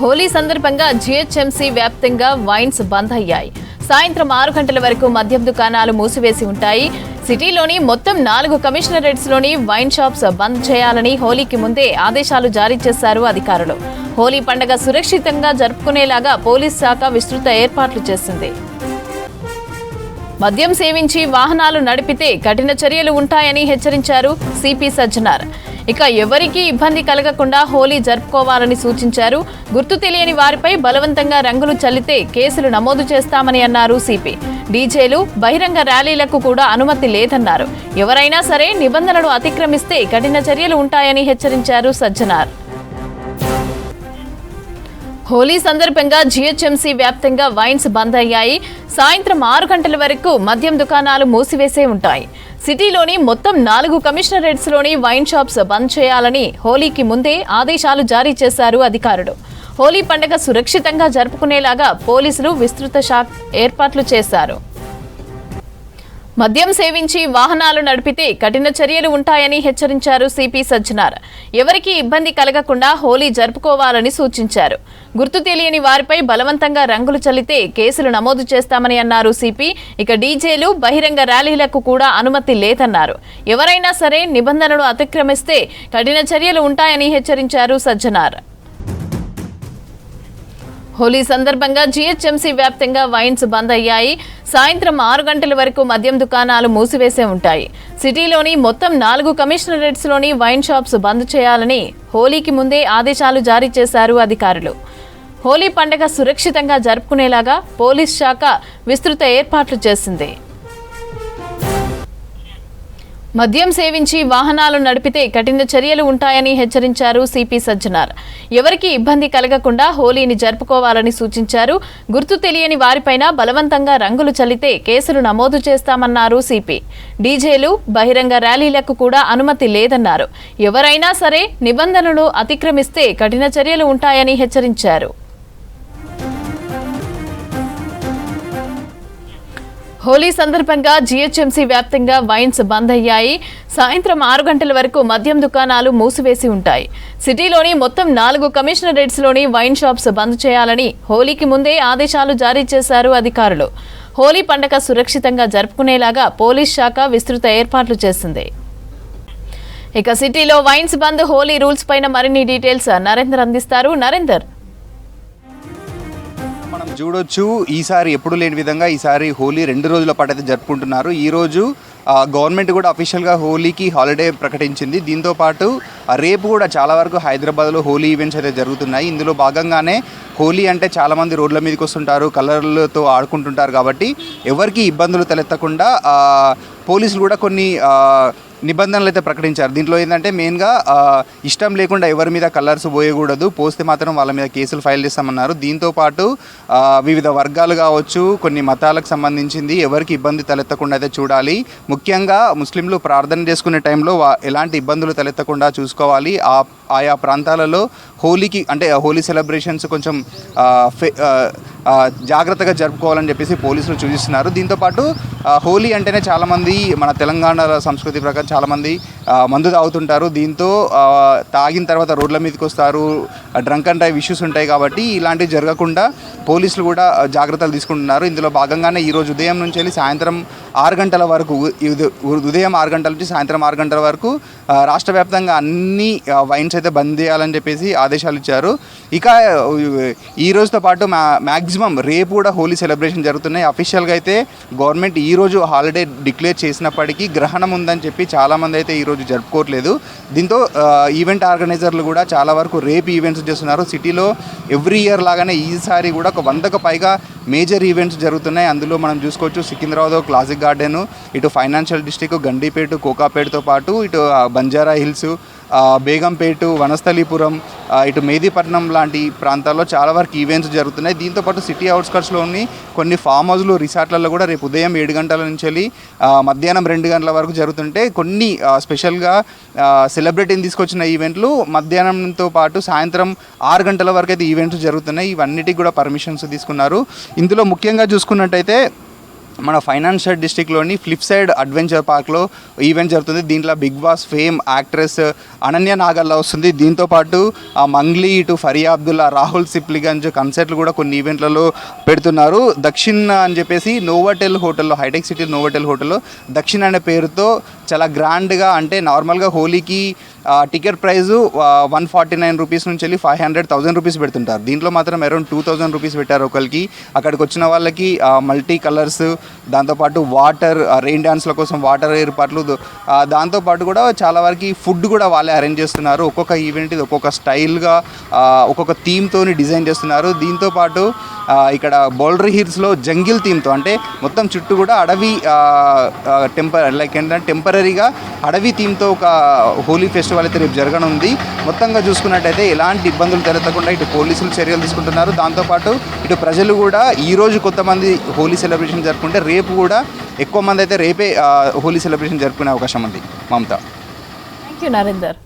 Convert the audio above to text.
హోలీ సందర్భంగా జీహెచ్ఎంసీ వ్యాప్తంగా వైన్స్ బంద్ అయ్యాయి. సాయంత్రం 6 గంటల వరకు మద్యం దుకాణాలు మూసివేసి ఉంటాయి. సిటీలోని మొత్తం 4 కమిషనరేట్స్లోని వైన్ షాప్స్ బంద్ చేయాలని హోలీకి ముందే ఆదేశాలు జారీ చేశారు అధికారులు. హోలీ పండుగ సురక్షితంగా జరుపుకునేలాగా పోలీస్ శాఖ విస్తృత ఏర్పాట్లు చేసింది. మద్యం సేవించి వాహనాలు నడిపితే కఠిన చర్యలు ఉంటాయని హెచ్చరించారు సిపి సజ్జనార్. ఇక ఎవరికీ ఇబ్బంది కలగకుండా హోలీ జరుపుకోవాలని సూచించారు. గుర్తు తెలియని వారిపై బలవంతంగా రంగులు చల్లితే కేసులు నమోదు చేస్తామని అన్నారు సిపి. డీజేలు, బహిరంగ ర్యాలీలకు కూడా అనుమతి లేదన్నారు. ఎవరైనా సరే నిబంధనలు అతిక్రమిస్తే కఠిన చర్యలు ఉంటాయని హెచ్చరించారు సజ్జనార్. హోలీ సందర్భంగా జీహెచ్ఎంసీ వ్యాప్తంగా వైన్స్ బంద్ అయ్యాయి. సాయంత్రం 6 గంటల వరకు మద్యం దుకాణాలు మూసివేసే ఉంటాయి. సిటీలోని మొత్తం 4 కమిషనరేట్స్లోని వైన్ షాప్స్ బంద్ చేయాలని హోలీకి ముందే ఆదేశాలు జారీ చేశారు అధికారులు. హోలీ పండుగ సురక్షితంగా జరుపుకునేలాగా పోలీసులు విస్తృత ఏర్పాట్లు చేశారు. మద్యం సేవించి వాహనాలు నడిపితే కఠిన చర్యలు ఉంటాయని హెచ్చరించారు సిపి సజ్జనార్. ఎవరికీ ఇబ్బంది కలగకుండా హోలీ జరుపుకోవాలని సూచించారు. గుర్తు తెలియని వారిపై బలవంతంగా రంగులు చల్లితే కేసులు నమోదు చేస్తామని అన్నారు సిపి. ఇక డీజేలు, బహిరంగ ర్యాలీలకు కూడా అనుమతి లేదన్నారు. ఎవరైనా సరే నిబంధనలు అతిక్రమిస్తే కఠిన చర్యలు ఉంటాయని హెచ్చరించారు సజ్జనార్. హోలీ సందర్భంగా జీహెచ్ఎంసీ వ్యాప్తంగా వైన్స్ బంద్ అయ్యాయి. సాయంత్రం 6 గంటల వరకు మద్యం దుకాణాలు మూసివేసే ఉంటాయి. సిటీలోని మొత్తం 4 కమిషనరేట్స్లోని వైన్ షాప్స్ బంద్ చేయాలని హోలీకి ముందే ఆదేశాలు జారీ చేశారు అధికారులు. హోలీ పండుగ సురక్షితంగా జరుపుకునేలాగా పోలీస్ శాఖ విస్తృత ఏర్పాట్లు చేసింది. మద్యం సేవించి వాహనాలు నడిపితే కఠిన చర్యలు ఉంటాయని హెచ్చరించారు సిపి సజ్జనార్. ఎవరికీ ఇబ్బంది కలగకుండా హోలీని జరుపుకోవాలని సూచించారు. గుర్తు తెలియని వారిపైన బలవంతంగా రంగులు చల్లితే కేసులు నమోదు చేస్తామన్నారు సిపి. డీజేలు, బహిరంగ ర్యాలీలకు కూడా అనుమతి లేదన్నారు. ఎవరైనా సరే నిబంధనలు అతిక్రమిస్తే కఠిన చర్యలు ఉంటాయని హెచ్చరించారు. హోలీ సందర్భంగా జీహెచ్ఎంసీ వ్యాప్తంగా వైన్స్ బంద్ అయ్యాయి. సాయంత్రం 6 గంటల వరకు మద్యం దుకాణాలు మూసివేసి ఉంటాయి. సిటీలోని మొత్తం 4 కమిషనరేట్స్లోని వైన్ షాప్స్ బంద్ చేయాలని హోలీకి ముందే ఆదేశాలు జారీ చేశారు అధికారులు. హోలీ పండుగ సురక్షితంగా జరుపుకునేలాగా పోలీస్ శాఖ విస్తృత ఏర్పాట్లు చేసింది. ఇక సిటీలో వైన్స్ బంద్, హోలీ రూల్స్ పైన మరిన్ని డీటెయిల్స్ నరేందర్ అందిస్తారు. నరేందర్, మనం చూడొచ్చు ఈసారి ఎప్పుడు లేని విధంగా ఈసారి హోలీ 2 రోజుల పాటు అయితే జరుపుకుంటున్నారు. ఈరోజు గవర్నమెంట్ కూడా అఫీషియల్గా హోలీకి హాలిడే ప్రకటించింది. దీంతోపాటు రేపు కూడా చాలా వరకు హైదరాబాద్లో హోలీ ఈవెంట్స్ అయితే జరుగుతున్నాయి. ఇందులో భాగంగానే హోలీ అంటే చాలామంది రోడ్ల మీదకి వస్తుంటారు, కలర్లతో ఆడుకుంటుంటారు. కాబట్టి ఎవరికి ఇబ్బందులు తలెత్తకుండా పోలీసులు కూడా కొన్ని నిబంధనలు అయితే ప్రకటించారు. దీంట్లో ఏంటంటే మెయిన్గా ఇష్టం లేకుండా ఎవరి మీద కలర్స్ పోయకూడదు, పోస్తే మాత్రం వాళ్ళ మీద కేసులు ఫైల్ చేస్తామన్నారు. దీంతోపాటు వివిధ వర్గాలు కావచ్చు, కొన్ని మతాలకు సంబంధించింది ఎవరికి ఇబ్బంది తలెత్తకుండా అయితే చూడాలి. ముఖ్యంగా ముస్లింలు ప్రార్థన చేసుకునే టైంలో ఎలాంటి ఇబ్బందులు తలెత్తకుండా చూసుకోవాలి. ఆయా ప్రాంతాలలో హోలీకి అంటే హోలీ సెలబ్రేషన్స్ కొంచెం జాగ్రత్తగా జరుపుకోవాలని చెప్పేసి పోలీసులు సూచిస్తున్నారు. దీంతోపాటు హోలీ అంటేనే చాలామంది మన తెలంగాణ సంస్కృతి ప్రకారం చాలామంది మందు తాగుతుంటారు. దీంతో తాగిన తర్వాత రోడ్ల మీదకి వస్తారు, డ్రంక్ అండ్ డ్రైవ్ ఇష్యూస్ ఉంటాయి. కాబట్టి ఇలాంటివి జరగకుండా పోలీసులు కూడా జాగ్రత్తలు తీసుకుంటున్నారు. ఇందులో భాగంగానే ఈరోజు ఉదయం నుంచి వెళ్ళి సాయంత్రం 6 గంటల వరకు, ఉదయం 6 గంటల నుంచి సాయంత్రం 6 గంటల వరకు రాష్ట్ర వ్యాప్తంగా అన్ని వైన్స్ అయితే బంద్ చేయాలని చెప్పేసి ఆదేశాలు ఇచ్చారు. ఇక ఈ రోజుతో పాటు మ్యాక్సిమం రేపు కూడా హోలీ సెలబ్రేషన్ జరుగుతున్నాయి. అఫీషియల్గా అయితే గవర్నమెంట్ ఈరోజు హాలిడే డిక్లేర్ చేసినప్పటికీ గ్రహణం ఉందని చెప్పి చాలామంది అయితే ఈరోజు జరుపుకోవట్లేదు. దీంతో ఈవెంట్ ఆర్గనైజర్లు కూడా చాలా వరకు రేపు ఈవెంట్స్ చేస్తున్నారు. సిటీలో ఎవ్రీ ఇయర్ లాగానే ఈసారి కూడా ఒక 100కు పైగా మేజర్ ఈవెంట్స్ జరుగుతున్నాయి. అందులో మనం చూసుకోవచ్చు సికింద్రాబాద్ క్లాసిక్ గార్డెను, ఇటు ఫైనాన్షియల్ డిస్ట్రిక్ట్ గండిపేట, కోకాపేటతో పాటు ఇటు బంజారా హిల్స్, బేగంపేట, వనస్థలీపురం, ఇటు మేదీపట్నం లాంటి ప్రాంతాల్లో చాలా వరకు ఈవెంట్స్ జరుగుతున్నాయి. దీంతోపాటు సిటీ అవుట్స్కట్స్లోని కొన్ని ఫామ్ హౌస్లు, రిసార్ట్లలో కూడా రేపు ఉదయం 7 గంటల నుంచి వెళ్ళి మధ్యాహ్నం 2 గంటల వరకు జరుగుతుంటే కొన్ని స్పెషల్గా సెలబ్రిటీని తీసుకొచ్చిన ఈవెంట్లు మధ్యాహ్నంతో పాటు సాయంత్రం 6 గంటల వరకు అయితే ఈవెంట్స్ జరుగుతున్నాయి. ఇవన్నిటికి కూడా పర్మిషన్స్ తీసుకున్నారు. ఇందులో ముఖ్యంగా చూసుకున్నట్టయితే మన ఫైనాన్షియల్ డిస్ట్రిక్ట్లోని ఫ్లిప్ సైడ్ అడ్వెంచర్ పార్క్లో ఈవెంట్ జరుగుతుంది. దీంట్లో Bigg Boss fame actress Ananya Nagalla వస్తుంది. దీంతోపాటు మంగ్లీ ఇటు ఫరియా అబ్దుల్లా, రాహుల్ సిప్లిగంజ్ కన్సర్ట్లు కూడా కొన్ని ఈవెంట్లలో పెడుతున్నారు. దక్షిణ్ అని చెప్పేసి నోవోటెల్ హోటల్లో, హైటెక్ సిటీ నోవోటెల్ హోటల్లో దక్షిణ్ అనే పేరుతో చాలా గ్రాండ్గా, అంటే నార్మల్గా హోలీకి టికెట్ ప్రైజు 149 రూపీస్ నుంచి వెళ్ళి 500,000 రూపీస్ పెడుతుంటారు. దీంట్లో మాత్రం అరౌండ్ 2,000 రూపీస్ పెట్టారు ఒకరికి. అక్కడికి వచ్చిన వాళ్ళకి మల్టీ కలర్స్, దాంతోపాటు వాటర్, రెయిన్ డ్యాన్స్ల కోసం వాటర్ ఏర్పాట్లు, దాంతోపాటు కూడా చాలా వరకు ఫుడ్ కూడా వాళ్ళే అరేంజ్ చేస్తున్నారు. ఒక్కొక్క ఈవెంట్ ఇది ఒక్కొక్క స్టైల్గా ఒక్కొక్క థీమ్తో డిజైన్ చేస్తున్నారు. దీంతోపాటు ఇక్కడ బౌల్డరీ హిల్స్లో జంగిల్ థీమ్తో, అంటే మొత్తం చుట్టూ కూడా అడవి టెంపరీగా అడవి థీమ్తో ఒక హోలీ ఫెస్టివల్ అయితే రేపు జరగనుంది. మొత్తంగా చూసుకున్నట్టయితే ఎలాంటి ఇబ్బందులు తలెత్తకుండా ఇటు పోలీసులు చర్యలు తీసుకుంటున్నారు. దాంతోపాటు ఇటు ప్రజలు కూడా ఈరోజు కొంతమంది హోలీ సెలబ్రేషన్ జరుపుకుంటే రేపు కూడా ఎక్కువ మంది అయితే రేపే హోలీ సెలబ్రేషన్ జరుపుకునే అవకాశం ఉంది. మమత. Thank you Narender.